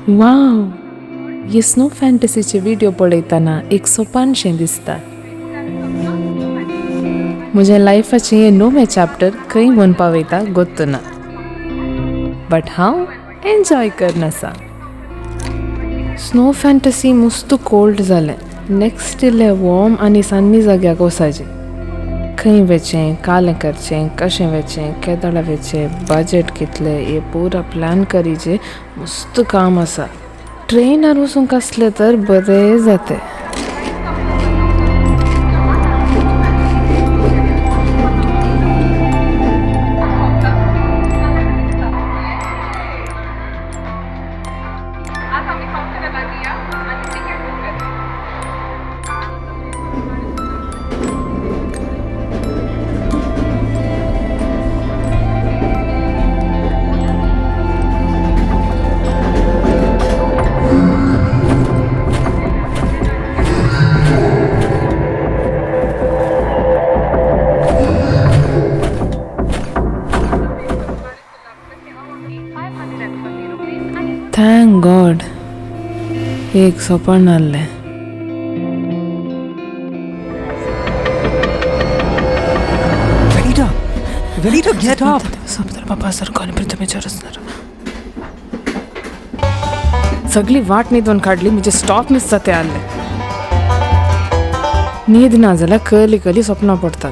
Wow, हे snow फॅन्टसीचे video पळयतना एक सोपानशें दिसता. म्हज्या लायफाचें हें नवें चॅप्टर खंय व्हरून पावयता गोत्तू ना, बट हांव एन्जॉय करन आसा. स्नो फॅन्टसी मस्त कोल्ड जालें. नेक्स्ट इल्लें वॉर्म आनी सन्नी जाग्याक वचाचें. खंय वेचें, कालें करचें, कशें वेचें, केदोळा वेचें, बजेट कितलें, हें पुरा प्लॅन करीचें मस्त काम आसा. ट्रेनार वचूंक आसलें तर बरें जातें. थँक गॉड, एक सोपान आसलें. Velita, get up! सगळी वाट न्हिदून काडली, म्हणजे स्टॉप मिस जाते आसले. न्हीद ना जाल्यार कली कली स्वप्नां पडटात.